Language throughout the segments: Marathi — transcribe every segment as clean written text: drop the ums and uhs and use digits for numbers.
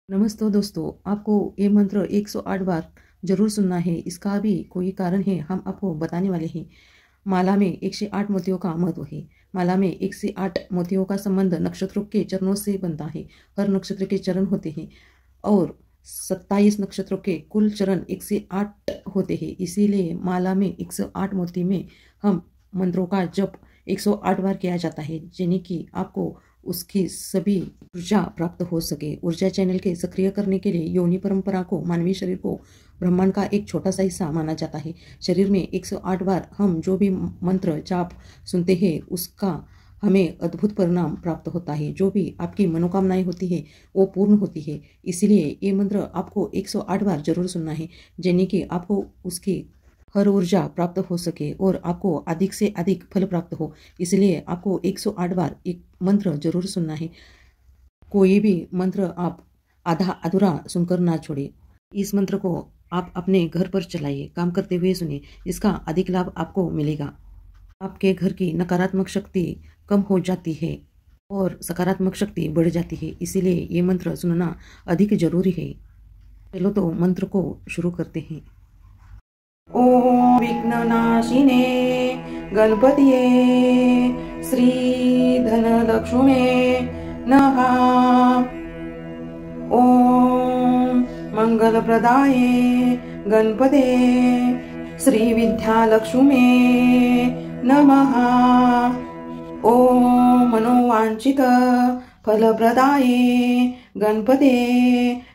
नमस्ते दोस्तों, आपको ये मंत्र 108 बार जरूर सुनना है। इसका भी कोई कारण है, हम आपको बताने वाले हैं। माला में 108 मोतियों का महत्व है। माला में 108 मोतियों का संबंध नक्षत्रों के चरणों से बनता है। हर नक्षत्र के चरण होते हैं और 27 नक्षत्रों के कुल चरण 108 होते हैं। इसीलिए माला में 108 मोती में हम मंत्रों का जप 108 बार किया जाता है, जिन्हें कि आपको उसकी सभी ऊर्जा प्राप्त हो सके। ऊर्जा चैनल के सक्रिय करने के लिए योनि परंपरा को मानवीय शरीर को ब्रह्मांड का एक छोटा सा हिस्सा माना जाता है। शरीर में 108 बार हम जो भी मंत्र जाप सुनते हैं, उसका हमें अद्भुत परिणाम प्राप्त होता है। जो भी आपकी मनोकामनाएं होती है वो पूर्ण होती है। इसीलिए ये मंत्र आपको 108 बार जरूर सुनना है, जिन्हें कि आपको उसकी हर ऊर्जा प्राप्त हो सके और आपको अधिक से अधिक फल प्राप्त हो। इसलिए आपको 108 बार एक मंत्र जरूर सुनना है। कोई भी मंत्र आप आधा अधूरा सुनकर ना छोड़े। इस मंत्र को आप अपने घर पर चलाइए, काम करते हुए सुनिए। इसका अधिक लाभ आपको मिलेगा। आपके घर की नकारात्मक शक्ति कम हो जाती है और सकारात्मक शक्ति बढ़ जाती है। इसीलिए ये मंत्र सुनना अधिक जरूरी है। चलो तो मंत्र को शुरू करते हैं। ओम विघ्ननाशिने गणपतिये श्री धनलक्ष्मे नमः। ओम मंगलप्रदाये गणपते श्री विद्यालक्ष्मे नमः। ओम मनोवांछित फलप्रदाये गणपते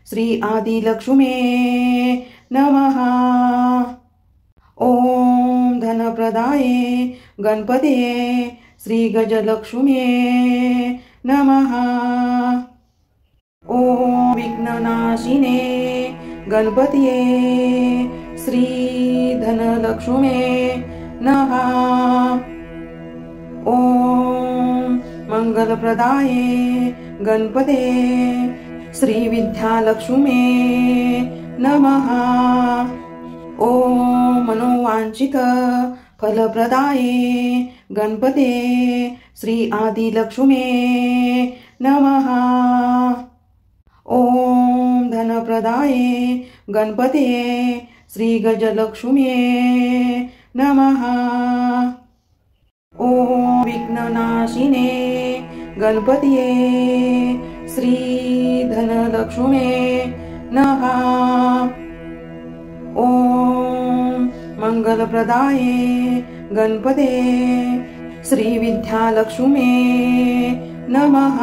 श्री आदिलक्ष्मे नमः। ओम धनप्रदाये गणपते श्री गजलक्ष्मे नमः। ओम विघ्ननाशिने गणपतिये श्री धनलक्ष्मे नमः। ओम मंगलप्रदाये गणपते श्री विद्यालक्ष्मे नमः। ओम मनोवांछित फलप्रदाये गणपते श्री आदिलक्ष्मे नमः। ओम धनप्रदाये गणपते श्री गजलक्ष्मे नमः। ओम विघ्ननाशिने गणपतिये श्री धनलक्ष्मे नमः। ओम मंगलप्रदाये गणपते श्री विद्यालक्ष्मे नमः।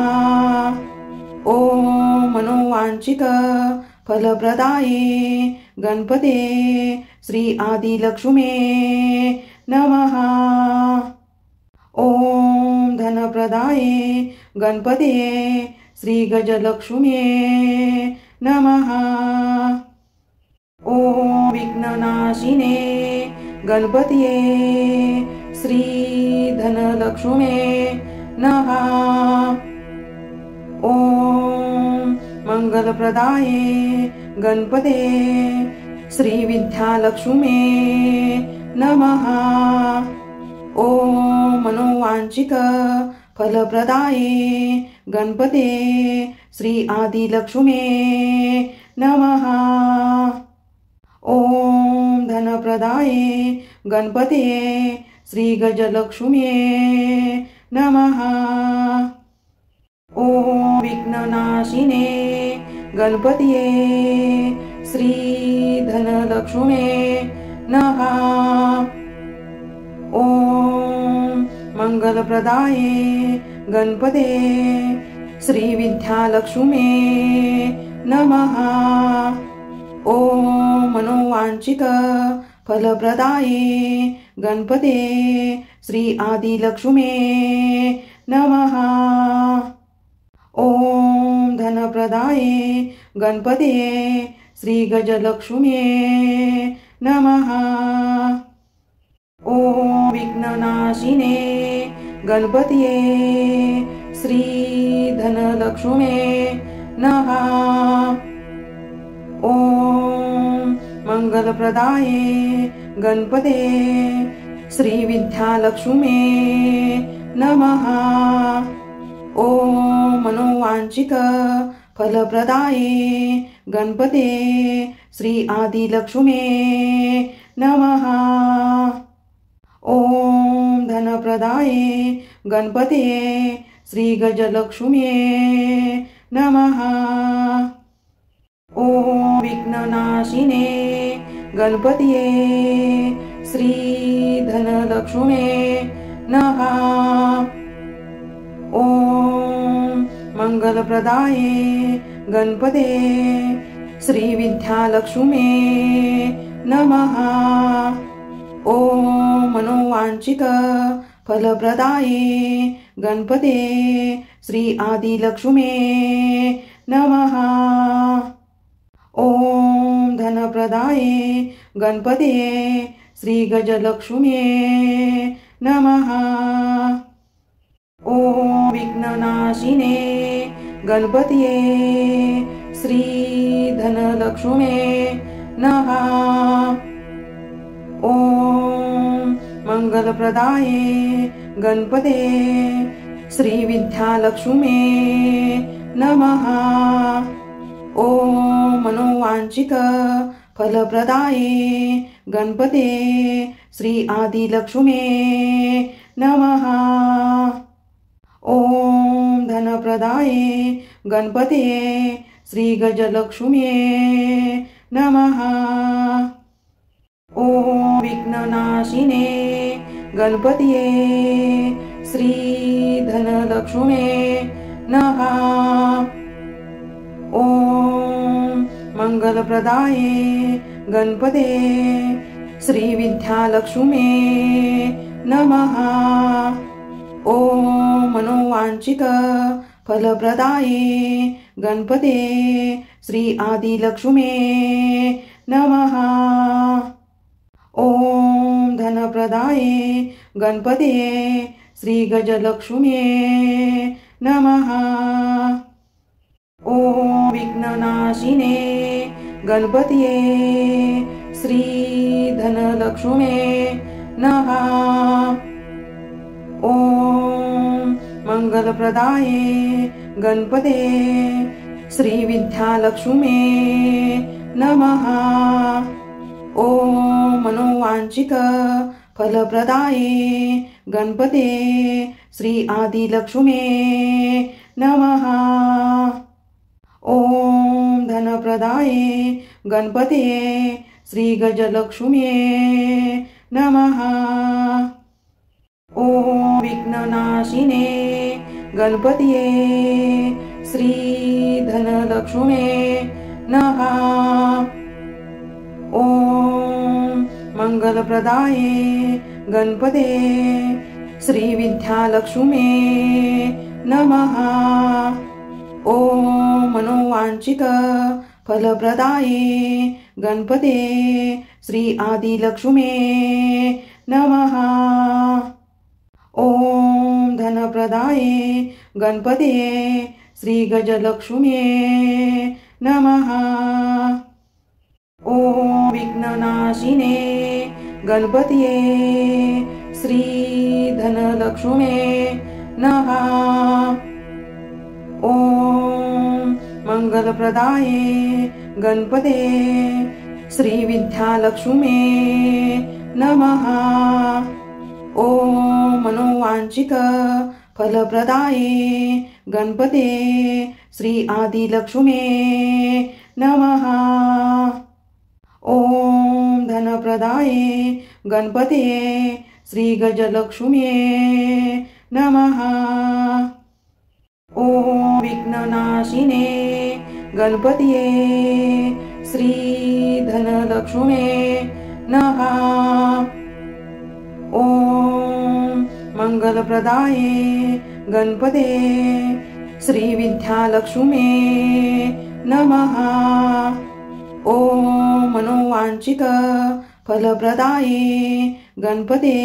ओम मनोवांछित फलप्रदाये गणपते श्री आदिलक्ष्मे नमः। ओम धनप्रदाये गणपते श्री गजलक्ष्मे नमः। ओम विघ्ननाशिने गणपतिये श्री धनलक्ष्मे नमः। ओम मंगलप्रदाये गणपते श्री विद्यालक्ष्मे नमः। ओम मनोवांछित फलप्रदाये गणपते श्री आदिलक्ष्मे नमः। ओम धनप्रदाये गणपते श्री गजलक्ष्मे नमः। ओम विघ्ननाशिने गणपतिये श्री धनलक्ष्मे नमः। ओम मंगलप्रदाये गणपते श्री विद्यालक्ष्मे नमः। ओम मनोवांछित फलप्रदाये गणपते श्री आदिलक्ष्मे नमः। ओम धनप्रदाये गणपते श्री गजलक्ष्मे नमः। ओम विघ्ननाशिने गणपतिये श्री धनलक्ष्मे नमः। ओम मंगलप्रदाये गणपते श्रीविद्यालक्ष्म्ये नमः। ॐ मनोवांछित फलप्रदाये गणपते श्री आदिलक्ष्म्ये नमः। ॐ धनप्रदाये गणपते श्री गजलक्ष्म्ये नमः। ॐ विघ्ननाशिने गणपतये श्री धनलक्ष्म्ये नमः। ॐ मंगलप्रदाये गणपते श्री विद्यालक्ष्म्ये नमः। ॐ मनोवांछित फलप्रदाये गणपते श्री आदिलक्ष्म्ये नमः। ॐ धनप्रदाये गणपते श्री गजलक्ष्म्ये नमः। ॐ विघ्ननाशिने गणपतये श्री धनलक्ष्म्ये नमः। ॐ मंगलप्रदाये गणपते श्री विद्यालक्ष्म्ये नमः। ॐ मनोवांछित फलप्रदाये गणपते श्री आदिलक्ष्म्ये नमः। ॐ धनप्रदाये गणपते श्री गजलक्ष्म्ये नमः। ॐ विघ्ननाशिने गणपतये श्री धनलक्ष्म्ये नमः। ॐ मंगलप्रदाये गणपते श्री विद्यालक्ष्म्ये नमः। ॐ मनोवांछित फलप्रदाये गणपते श्री आदिलक्ष्म्ये नमः। ॐ धनप्रदाये गणपते श्री गजलक्ष्म्ये नमः। ॐ विघ्ननाशिने गणपतये श्री धनलक्ष्म्ये नमः। ॐ मंगलप्रदाये गणपते श्री विद्यालक्ष्म्ये नमः। ॐ मनोवांछित फलप्रदाये गणपते श्री आदिलक्ष्म्ये नमः। ॐ धनप्रदाये गणपते श्री गजलक्ष्म्ये नमः। ॐ विघ्ननाशिने गणपतये श्री धनलक्ष्म्ये नमः। ॐ मंगलप्रदाये गणपते श्री विद्यालक्ष्म्ये नमः। ॐ मनोवांछित फलप्रदाये गणपते श्री आदिलक्ष्म्ये नमः। ॐ धनप्रदाये गणपते श्री गजलक्ष्म्ये नमः। ॐ विघ्ननाशिने गणपतये श्री धनलक्ष्म्ये नमः। ॐ मंगलप्रदाये गणपते श्री विद्यालक्ष्म्ये नमः। ॐ मनोवांछित फलप्रदाये गणपते श्री आदिलक्ष्म्ये नमः। ॐ धनप्रदाये गणपते श्री गजलक्ष्म्ये नमः। ॐ विघ्ननाशिने गणपतये श्री धनलक्ष्म्ये नमः। ॐ मंगलप्रदाये गणपते श्री विद्यालक्ष्म्ये नमः। ॐ मनोवांछित फलप्रदाये गणपते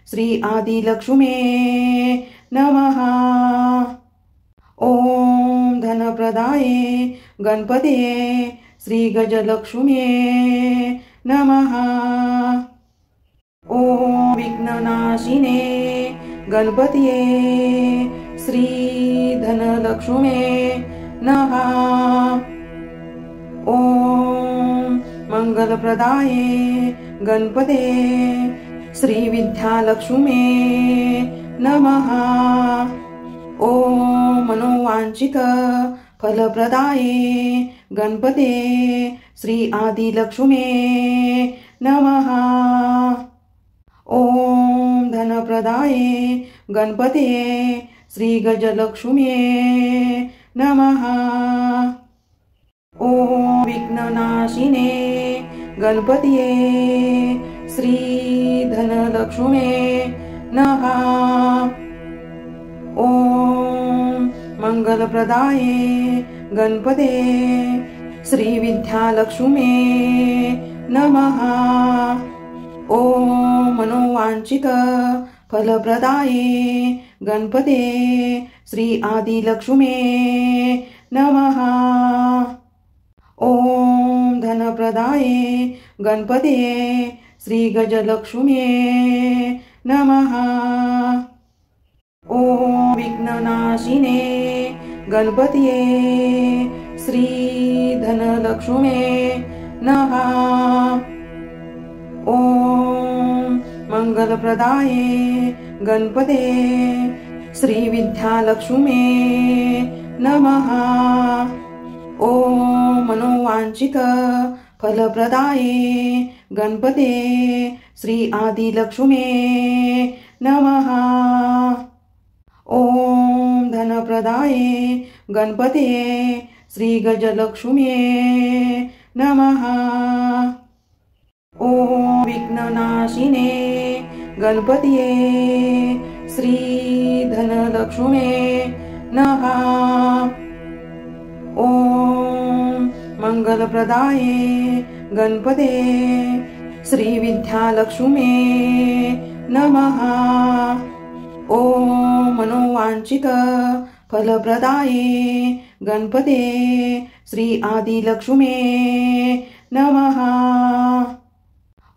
श्री आदिलक्ष्म्ये नमः। ॐ धनप्रदाये गणपते श्री गजलक्ष्म्ये नमः। ओम विघ्ननाशिने गणपतिये श्री धनलक्ष्मे नमः। ओम मंगलप्रदाये गणपते श्री विद्यालक्ष्मे नमः। ओम मनोवांछित फलप्रदाये गणपते श्री आदिलक्ष्मे नमः। ओम धनप्रदाये गणपते श्री गजलक्ष्मे नमः। ओम विघ्ननाशिने गणपतिये श्री धनलक्ष्मे नमः। ओम मंगलप्रदाये गणपते श्री विद्यालक्ष्मे नमः। ओम मनोवांछित फलप्रदाये गणपते श्री आदिलक्ष्मे नमः। ओम धनप्रदाये गणपते श्री गजलक्ष्मे नमः। ओम विघ्ननाशिने गणपतिये श्री धनलक्ष्मे नमः। ओम मंगलप्रदाये गणपते श्री विद्यालक्ष्मे नमः। ओम मनोवांछित फलप्रदाये गणपते श्री आदिलक्ष्मे नमः। ओम धनप्रदाये गणपते श्री गजलक्ष्मे नमः। ओम विघ्ननाशिने गणपतिये श्री धनलक्ष्मे नमः। ओम मंगलप्रदाये गणपते श्री विद्यालक्ष्मे नमः। ओम मनोवांछित फलप्रदाये गणपते श्री आदिलक्ष्मे नमः।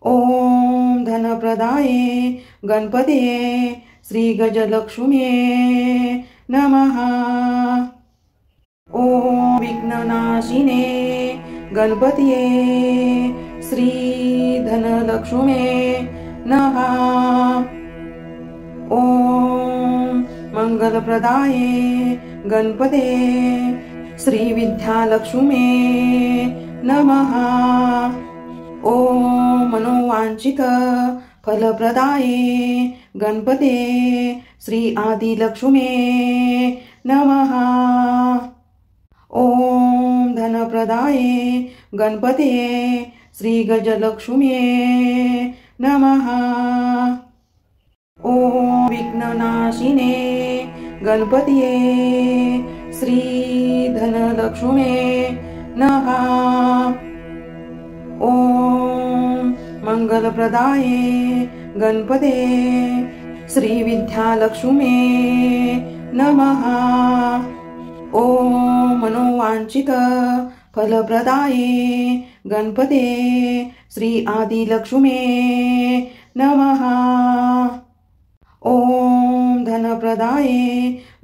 ओम धनप्रदाये गणपते श्री गजलक्ष्मे नमः। ओम विघ्ननाशिने गणपतिये श्री धनलक्ष्मे नमः। ओम मंगलप्रदाये गणपते श्री विद्यालक्ष्मे नमः। ओम मनोवांछित फलप्रदाये गणपते श्री आदिलक्ष्मे नमः। ओम धनप्रदाये गणपते श्री गजलक्ष्मे नमः। ओम विघ्ननाशिने गणपतिये श्री धनलक्ष्मे नमः। ओम मंगलप्रदाये गणपते श्री विद्यालक्ष्मे नमः। ओम मनोवांछित फलप्रदाये गणपते श्री आदिलक्ष्मे नमः। ओम धनप्रदाये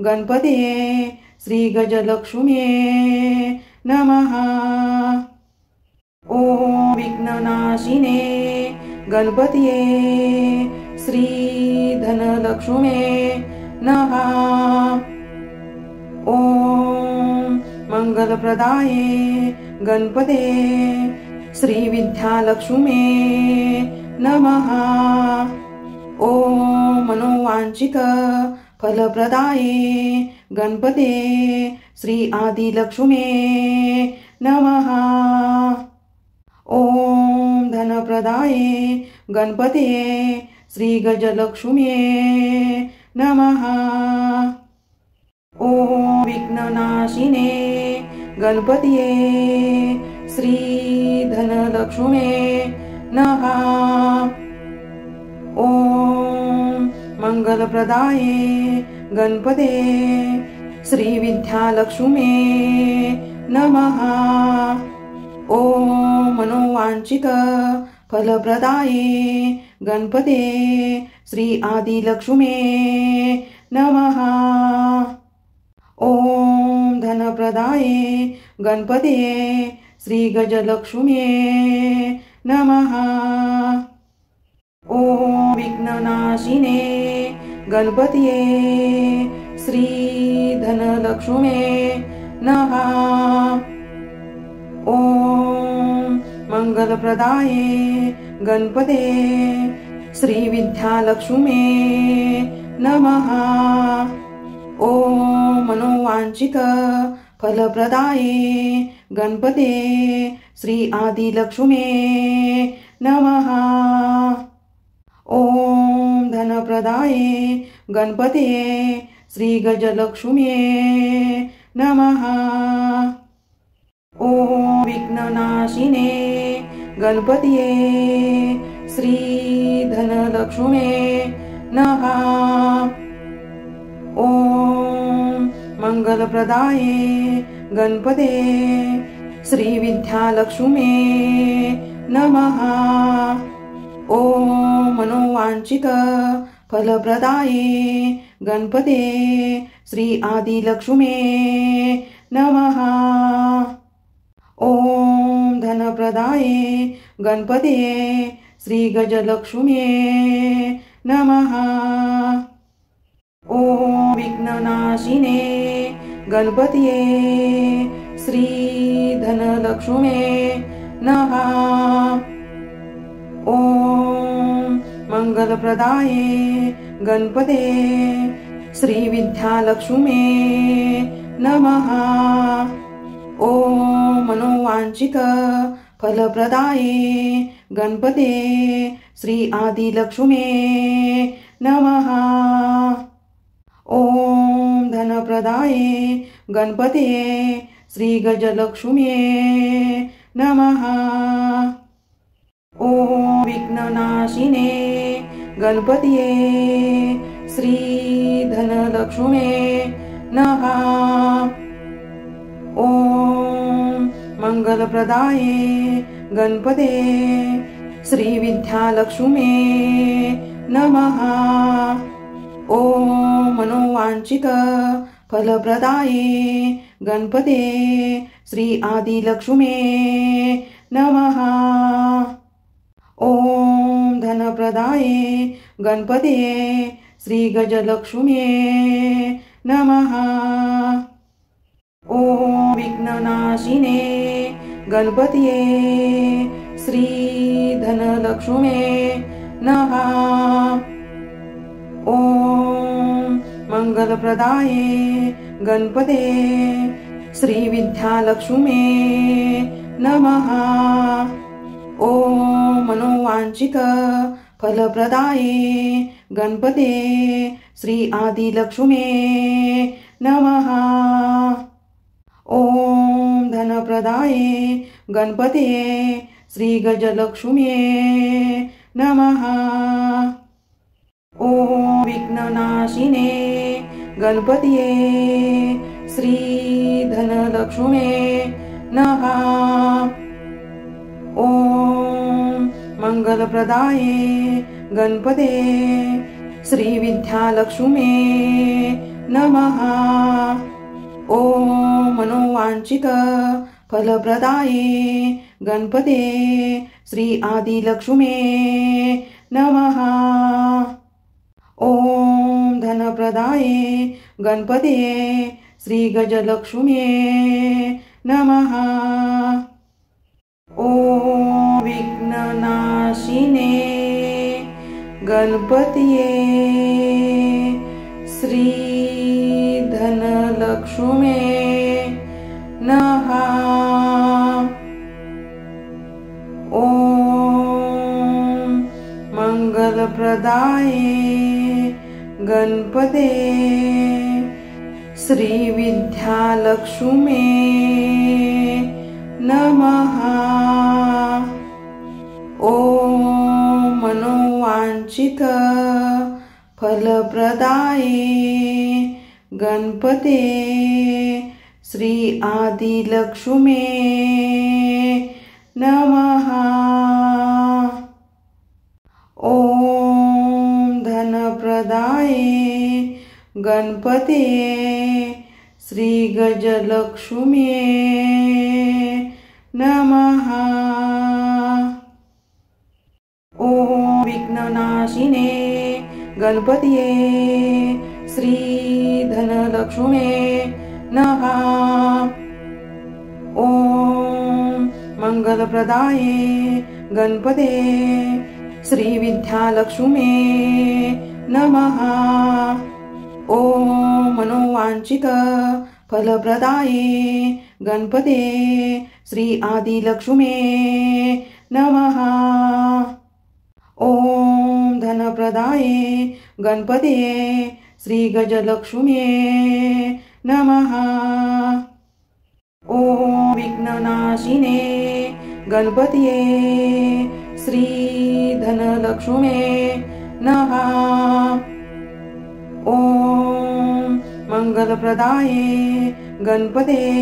गणपते श्री गजलक्ष्मे नमः। ओम विघ्ननाशिने गणपतिये श्री धनलक्ष्मे नमः। ओम मंगलप्रदाये गणपते श्री विद्यालक्ष्मे नमः। ओम मनोवांछित फलप्रदाये गणपते श्री आदिलक्ष्मे नमः। ओम धनप्रदाये गणपते श्री गजलक्ष्मे नमः। ओम विघ्ननाशिने गणपतिये श्री धनलक्ष्मे नमः। ओम मंगलप्रदाये गणपते श्री विद्यालक्ष्मे नमः। ओम मनोवांछित फलप्रदाये गणपते श्री आदिलक्ष्मे नमः। ॐ धनप्रदाये गणपते श्री गजलक्ष्मे नमः। ॐ विघ्ननाशिने गणपतये श्री धनलक्ष्मे नमः। ॐ मंगलप्रदाये गणपते श्री विद्यालक्ष्मे नमः। ॐ मनोवांछित फलप्रदाये गणपते श्री आदिलक्ष्मे नमः। ॐ धनप्रदाये गणपते श्री गजलक्ष्मे नमः। ॐ विघ्ननाशिने गणपतये श्री धनलक्ष्मे नमः। ॐ मंगलप्रदाये गणपते श्री विद्यालक्ष्मे नमः। ॐ मनोवांछित फलप्रदाये गणपते श्री आदिलक्ष्मे नमः। ॐ धनप्रदाये गणपते श्री गजलक्ष्मे नमः। ॐ विघ्ननाशिने गणपतये श्री धनलक्ष्मे नमः। ॐ मंगलप्रदाये गणपते श्री विद्यालक्ष्मे नमः। ॐ मनोवांछित फलप्रदाये गणपते श्री आदिलक्ष्मे नमः। ॐ धनप्रदाये गणपते श्री गजलक्ष्मे नमः। ॐ विघ्ननाशिने गणपतये श्री धनलक्ष्मे नमः। ॐ मंगलप्रदाये गणपते श्री विद्यालक्ष्मे नमः। ॐ मनोवांछित फलप्रदाये गणपते श्री आदिलक्ष्मे नमः। ॐ धनप्रदाये गणपते श्री गजलक्ष्मे नमः। ॐ विघ्ननाशिने गणपतये श्री धनलक्ष्मे नमः। ॐ मंगलप्रदाये गणपते श्री विद्यालक्ष्मे नमः। ॐ मनोवांछित फलप्रदाये गणपते श्री आदिलक्ष्मे नमः। ॐ धनप्रदाये गणपते श्री गजलक्ष्मे नमः। ॐ विघ्ननाशिने गणपतये श्री धनलक्ष्मे नमः। ॐ मंगलप्रदाये गणपते श्री विद्यालक्ष्मे नमः। ॐ मनोवांछित फलप्रदाये गणपते श्री आदिलक्ष्मे नमः। ॐ धनप्रदाये गणपते श्री गजलक्ष्मे नमः। ॐ विघ्ननाशिने गणपतये श्री धनलक्ष्मे नमः। ॐ मंगलप्रदाये गणपते श्री विद्यालक्ष्मे नमः। ॐ मनोवांछित फलप्रदाये गणपते श्री आदिलक्ष्मे नमः। ॐ धनप्रदाये गणपतये श्रीगजलक्ष्म्ये नमः। ॐ विघ्ननाशिने गणपतये श्रीधनलक्ष्म्ये नमः। ॐ मंगलप्रदाये गणपतये श्रीविद्यालक्ष्म्ये नमः। ॐ मनोवांछित फलप्रदाये गणपतये श्री आदिलक्ष्म्ये नमः। ॐ धनप्रदाये गणपतये श्रीगजलक्ष्म्ये नमः। ॐ विघ्ननाशिने गणपतये श्रीधनलक्ष्म्ये नमः। ॐ मंगलप्रदाये गणपतये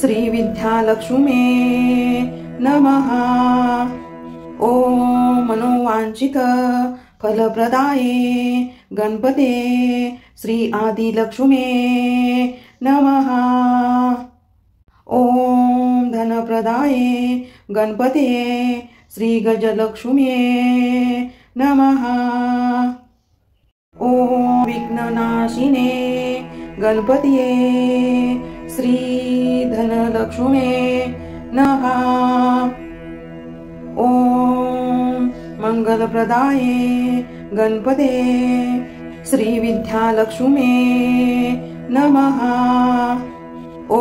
श्रीविद्यालक्ष्म्ये नमः। ॐ मनोवांछित फलप्रदाये गणपतये श्री आदिलक्ष्म्ये नमः। ॐ धनप्रदाये गणपतये श्रीगजलक्ष्म्ये नमः। ॐ विघ्ननाशिने गणपतये श्रीधनलक्ष्म्ये नमः। ॐ मंगलप्रदाये गणपतये श्रीविद्यालक्ष्म्ये नमः। ॐ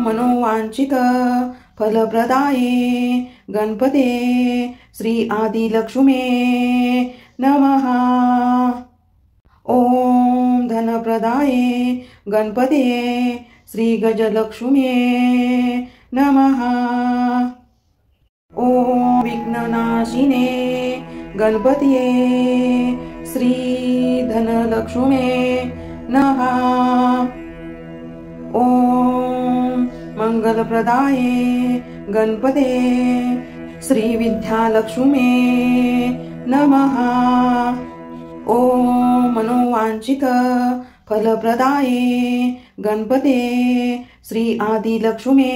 मनोवांछित फलप्रदाये गणपतये श्री आदिलक्ष्म्ये नमः। ॐ धनप्रदाये गणपतये श्रीगजलक्ष्म्ये नमः। ॐ विघ्ननाशिने गणपतये श्रीधनलक्ष्म्ये नमः। ॐ मंगलप्रदाये गणपतये श्रीविद्यालक्ष्म्ये नमः। ॐ मनोवांछित फलप्रदाये गणपतये श्री आदिलक्ष्म्ये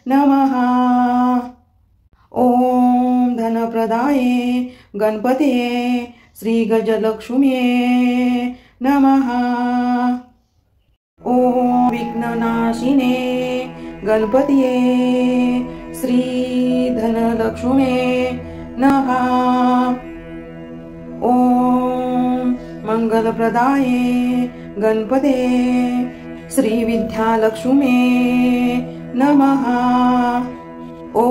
नमः। ॐ धनप्रदाये गणपतये श्रीगजलक्ष्म्ये नमः। ॐ विघ्ननाशिने गणपतये श्रीधनलक्ष्म्ये नमः। ॐ मंगलप्रदाये गणपतये श्रीविद्यालक्ष्म्ये नमः। ॐ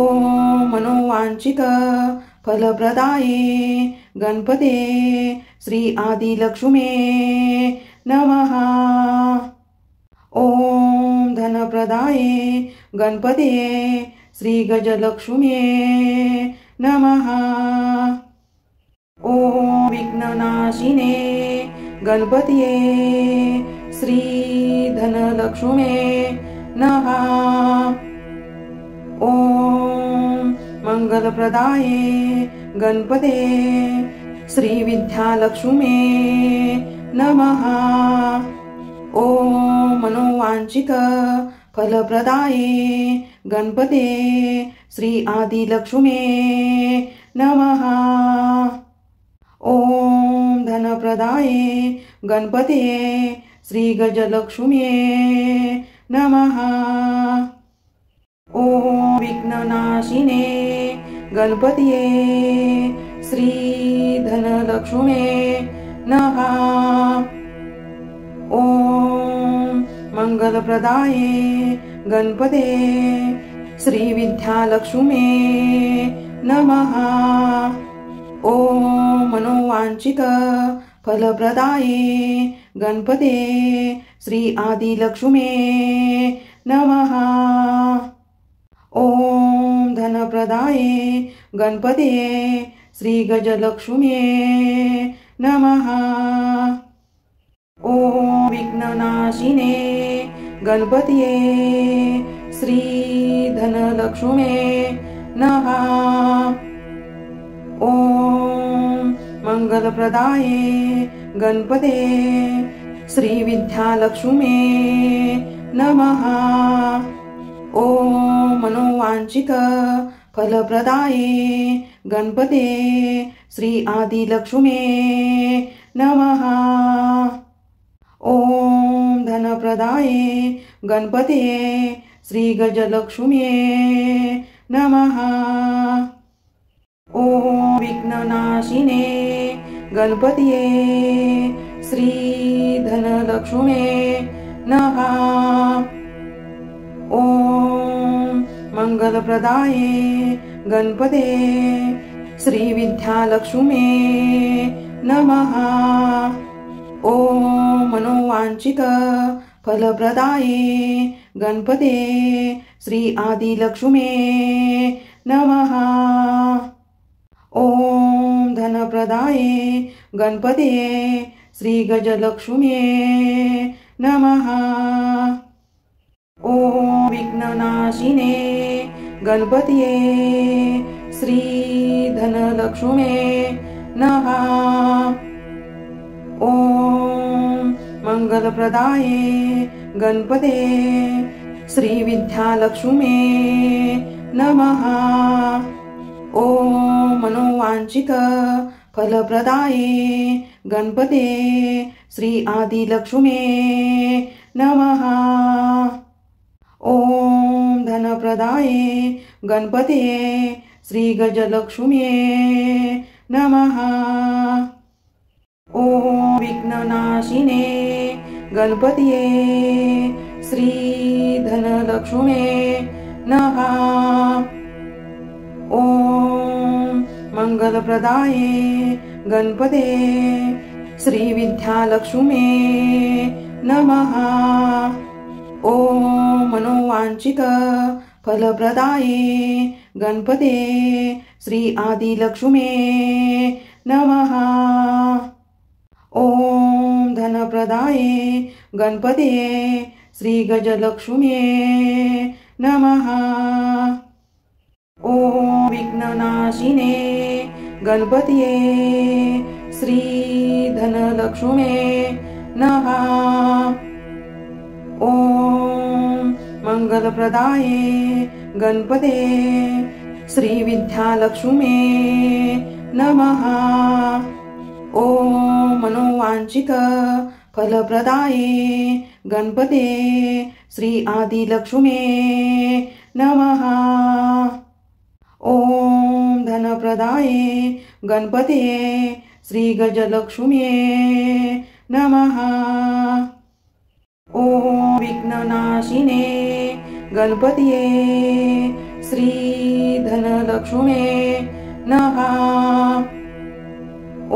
मनोवांछित फलप्रदाये गणपतये श्री आदिलक्ष्म्ये नमः। ॐ धनप्रदाये गणपतये श्रीगजलक्ष्म्ये नमः। ॐ विघ्ननाशिने गणपतये श्रीधनलक्ष्म्ये नमः। ॐ मंगलप्रदाये गणपतये श्रीविद्यालक्ष्म्ये नमः। ॐ मनोवांछित फलप्रदाये गणपतये श्री आदिलक्ष्म्ये नमः। ॐ धनप्रदाये गणपतये श्रीगजलक्ष्म्ये नमः। ॐ विघ्ननाशिने गणपतये श्रीधनलक्ष्म्ये नमः। ॐ मंगलप्रदाये गणपतये श्रीविद्यालक्ष्म्ये नमः। ॐ मनोवांछित फलप्रदाये गणपतये श्री आदिलक्ष्म्ये नमः। ॐ धनप्रदाये गणपतये श्रीगजलक्ष्म्ये नमः। ॐ विघ्ननाशिने गणपतये श्रीधनलक्ष्म्ये नमः। ॐ मंगलप्रदाये गणपते श्रीविद्यालक्ष्मी नमः। ॐ मनोवांछित फलप्रदाये गणपते श्री आदिलक्ष्मी नमः। ॐ धनप्रदाये गणपते श्री गजलक्ष्मी नमः। ॐ विघ्ननाशिने गणपतिये श्री धनलक्ष्मी नमः। ॐ मंगलप्रदाये गणपते श्री विद्यालक्ष्मी नमः। ॐ मनोवांछित फलप्रदाये गणपते श्री आदिलक्ष्मी नमः। ॐ धनप्रदाये गणपते श्री गजलक्ष्मी नमः। ॐ विघ्ननाशिने गणपतिये श्री धनलक्ष्मी नमः। ॐ मंगलप्रदाये गणपते श्री विद्यालक्ष्मी नमः। ॐ मनोवांछित फलप्रदाये गणपते श्री आदिलक्ष्मी नमः। ॐ धनप्रदाये गणपते श्री गजलक्ष्मी नमः। ॐ विघ्ननाशिने गणपतिये श्री धनलक्ष्मी नमः। ॐ मंगलप्रदाये गणपते श्री विद्यालक्ष्मी नमः। ॐ मनोवांछित फलप्रदाये गणपते श्री आदिलक्ष्मी नमः। ॐ धनप्रदाये गणपते श्री गजलक्ष्मी नमः। ॐ विघ्ननाशिने गणपतिये श्री धनलक्ष्मी नमः। ॐ मंगलप्रदाये गणपते श्री विद्यालक्ष्मी नमः। ॐ मनोवांछित फलप्रदाये गणपते श्री आदिलक्ष्मी नमः। ॐ धनप्रदाये गणपते श्री गजलक्ष्मी नमः। ॐ विघ्ननाशिने गणपतिये श्री धनलक्ष्मी नमः।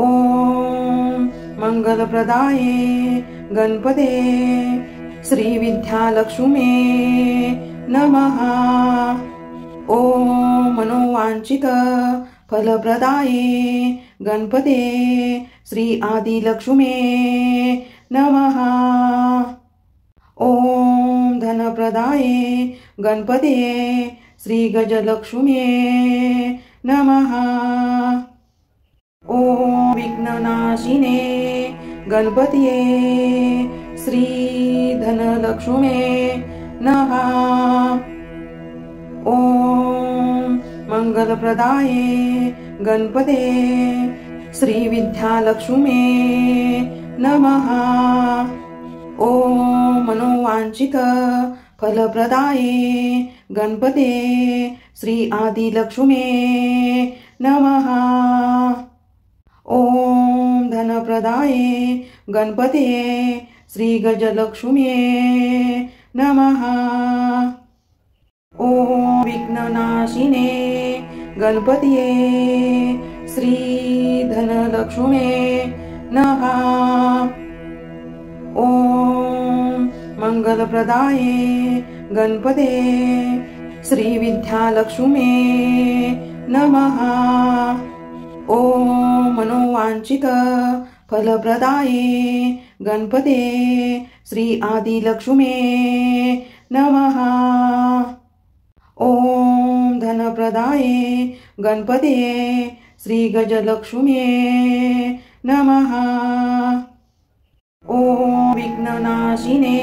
ॐ मंगलप्रदाये गणपते श्री विद्यालक्ष्मी नमः। ॐ मनोवांछित फलप्रदाये गणपते श्री आदिलक्ष्मी नमः। ॐ धनप्रदाये गणपते श्री गजलक्ष्मी नमः। ॐ विघ्ननाशिने गणपतिये श्री धनलक्ष्मी नमः। ॐ मंगलप्रदाये गणपते श्री विद्यालक्ष्मी नमः। ॐ मनोवांछित फलप्रदाये गणपते श्री आदिलक्ष्मी नमः। ॐ धनप्रदाये गणपते श्री गजलक्ष्मी नमः। ॐ विघ्ननाशिने गणपतिये श्री धनलक्ष्मी नमः। ॐ मंगलप्रदाये गणपते श्री विद्यालक्ष्मी नमः। ॐ मनोवांछित फलप्रदाये गणपते श्री आदिलक्ष्मी नमः। ॐ धनप्रदाये गणपते श्रीगजलक्ष्म्ये नमः। ॐ विघ्ननाशिने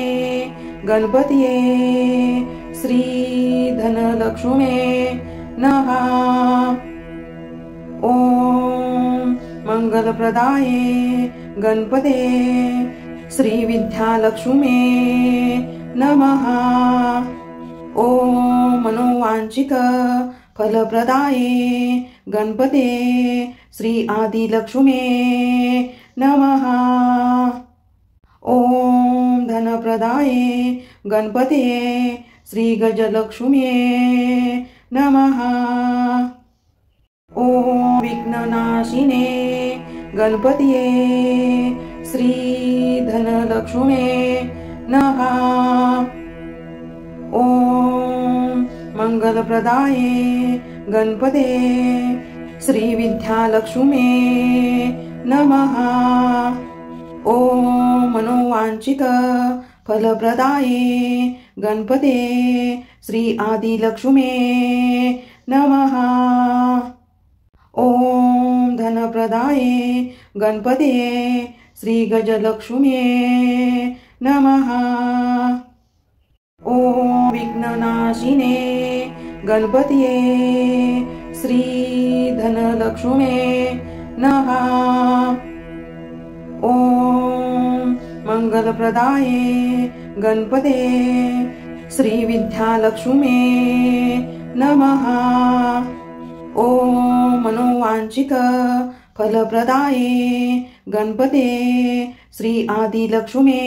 गणपतये श्रीधनलक्ष्म्ये नमः। ॐ मंगलप्रदाये गणपते श्रीविद्यालक्ष्म्ये नमः। ॐ मनोवांछित फलप्रदाये गणपते श्री आदिलक्ष्म्ये नमः। ॐ धनप्रदाये गणपते श्रीगजलक्ष्म्ये नमः। ॐ विघ्ननाशिने गणपतये श्रीधनलक्ष्म्ये नमः। ॐ मंगलप्रदाये गणपते श्रीविद्यालक्ष्म्ये नमः। ॐ मनोवांछित फलप्रदाये गणपते श्री आदिलक्ष्म्ये नमः। ॐ धनप्रदाये गणपते श्रीगजलक्ष्म्ये नमः। ॐ विघ्ननाशिने गणपतये श्रीधनलक्ष्म्ये नमः। ॐ मंगलप्रदाये गणपते श्रीविद्यालक्ष्म्ये नमः। ॐ मनोवांछित फलप्रदाये गणपते श्री आदिलक्ष्म्ये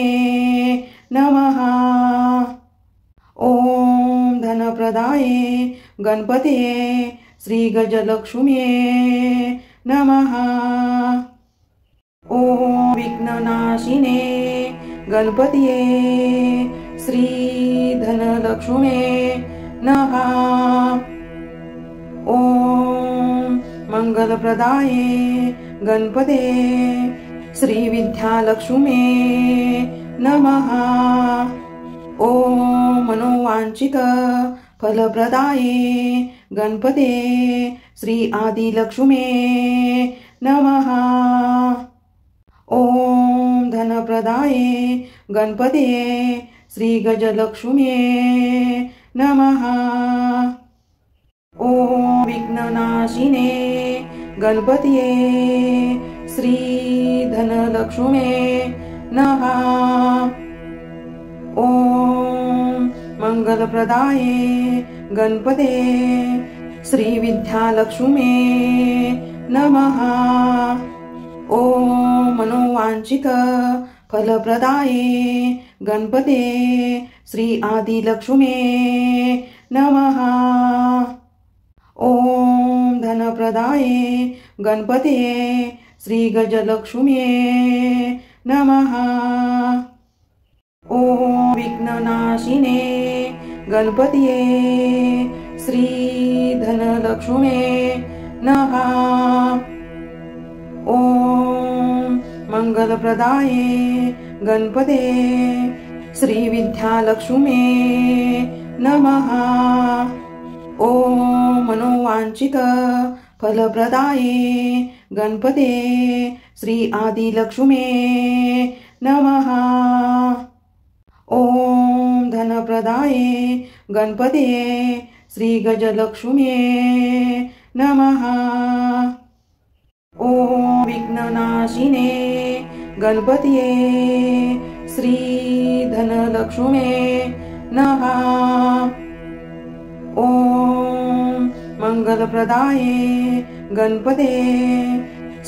नमः। ॐ धनप्रदाये गणपते श्रीगजलक्ष्म्ये नमः। ॐ विघ्ननाशिने गणपतये श्रीधनलक्ष्म्ये नमः। ॐ मंगलप्रदाये गणपते श्रीविद्यालक्ष्म्ये नमः। ॐ मनोवांछित फलप्रदाये गणपते श्री आदिलक्ष्म्ये नमः। ॐ धनप्रदाये गणपते श्रीगजलक्ष्म्ये नमः। ॐ विघ्ननाशिने गणपतये श्रीधनलक्ष्म्ये नमः। ॐ मंगलप्रदाये गणपते श्रीविद्यालक्ष्म्ये नमः। ॐ मनोवांछित फलप्रदाये गणपते श्री आदिलक्ष्म्ये नमः। ॐ धनप्रदाये गणपते श्रीगजलक्ष्म्ये नमः। ॐ विघ्ननाशिने गणपतये श्रीधनलक्ष्म्ये नमः। ॐ मंगलप्रदाये गणपते श्रीविद्यालक्ष्म्ये नमः। ॐ मनोवांछित फलप्रदाये गणपते श्री आदिलक्ष्म्ये नमः। ॐ धनप्रदाये गणपते श्रीगजलक्ष्म्ये नमः। ॐ विघ्ननाशिने गणपतये श्रीधनलक्ष्म्ये नमः। ॐ मंगलप्रदाये गणपते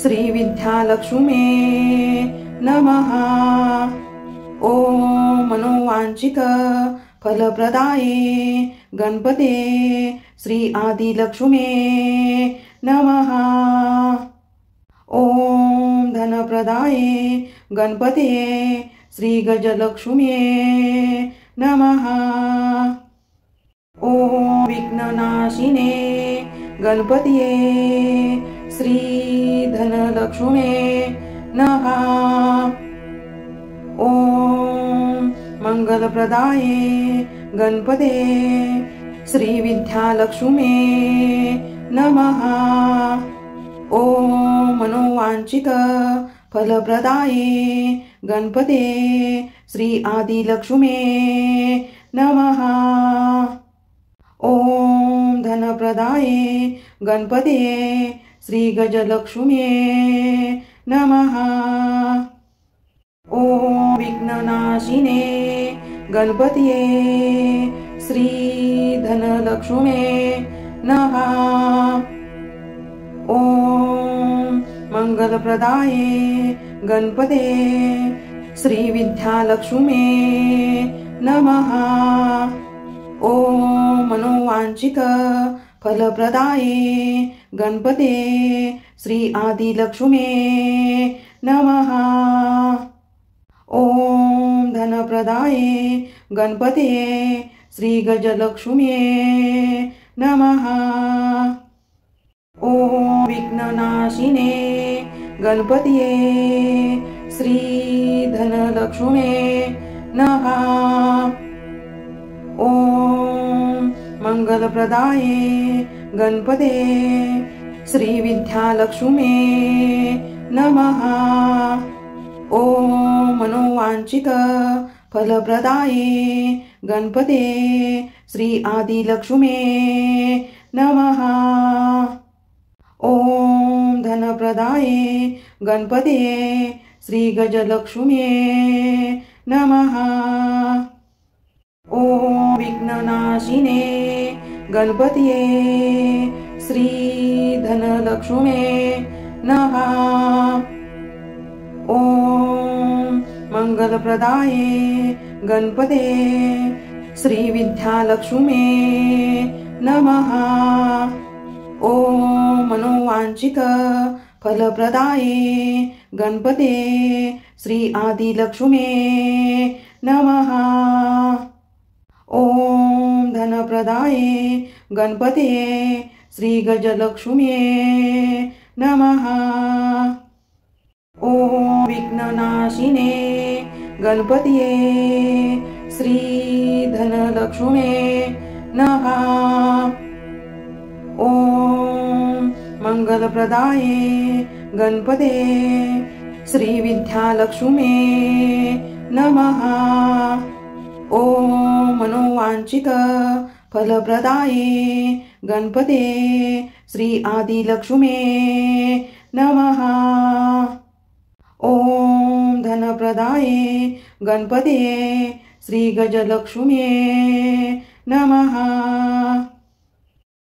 श्रीविद्यालक्ष्म्ये नमः। ॐ मनोवांछित फलप्रदाये गणपते श्री आदिलक्ष्म्ये नमः। ॐ धनप्रदाये गणपते श्रीगजलक्ष्म्ये नमः। ॐ विघ्ननाशिने गणपतये श्रीधनलक्ष्म्ये नमः। ॐ मंगलप्रदाये गणपते श्रीविद्यालक्ष्म्ये नमः। ॐ मनोवांछित फलप्रदाये गणपते श्री आदिलक्ष्मे नमः। ॐ धनप्रदाये गणपते श्री गजलक्ष्मे नमः। ॐ विघ्ननाशिने गणपतये श्री धनलक्ष्मे नमः। ॐ मंगलप्रदाये गणपते श्री विद्यालक्ष्मे नमः। ॐ मनोवांछित फलप्रदाये गणपते श्री आदिलक्ष्मे नमः। ॐ धनप्रदाये गणपते श्री गजलक्ष्मे नमः। ॐ विघ्ननाशिने गणपतये श्री धनलक्ष्मे नमः। ॐ मंगलप्रदाये गणपते श्री विद्यालक्ष्मे नमः। ॐ मनोवांछित फलप्रदाये गणपते श्री आदिलक्ष्मे नमः। ॐ धनप्रदाये गणपते श्री गजलक्ष्मे नमः। ॐ विघ्ननाशिने गणपतये श्री धनलक्ष्मे नमः। ॐ मंगलप्रदाये गणपते श्री विद्यालक्ष्मे नमः। ॐ मनोवांछित फलप्रदाये गणपते श्री आदिलक्ष्मे नमः। ॐ धनप्रदाये गणपते श्री गजलक्ष्मे नमः। ॐ मंगलप्रदाये गणपते श्री विद्यालक्ष्मे नमः। ॐ मनोवांछित फलप्रदाये गणपते श्री आदिलक्ष्मे नमः। ॐ धनप्रदाये गणपते श्री गजलक्ष्मे नमः। ॐ मंगलप्रदाये गणपते श्री नमः। ॐ विघ्ननाशिने गणपतये श्री धनलक्ष्मे नमः। ॐ मंगलप्रदाये गणपते श्री विद्यालक्ष्मे नमः। ॐ मनोवांछित फलप्रदाये गणपते श्री आदिलक्ष्मे नमः। ॐ धनप्रदाये गणपते श्री गजलक्ष्मे नमः।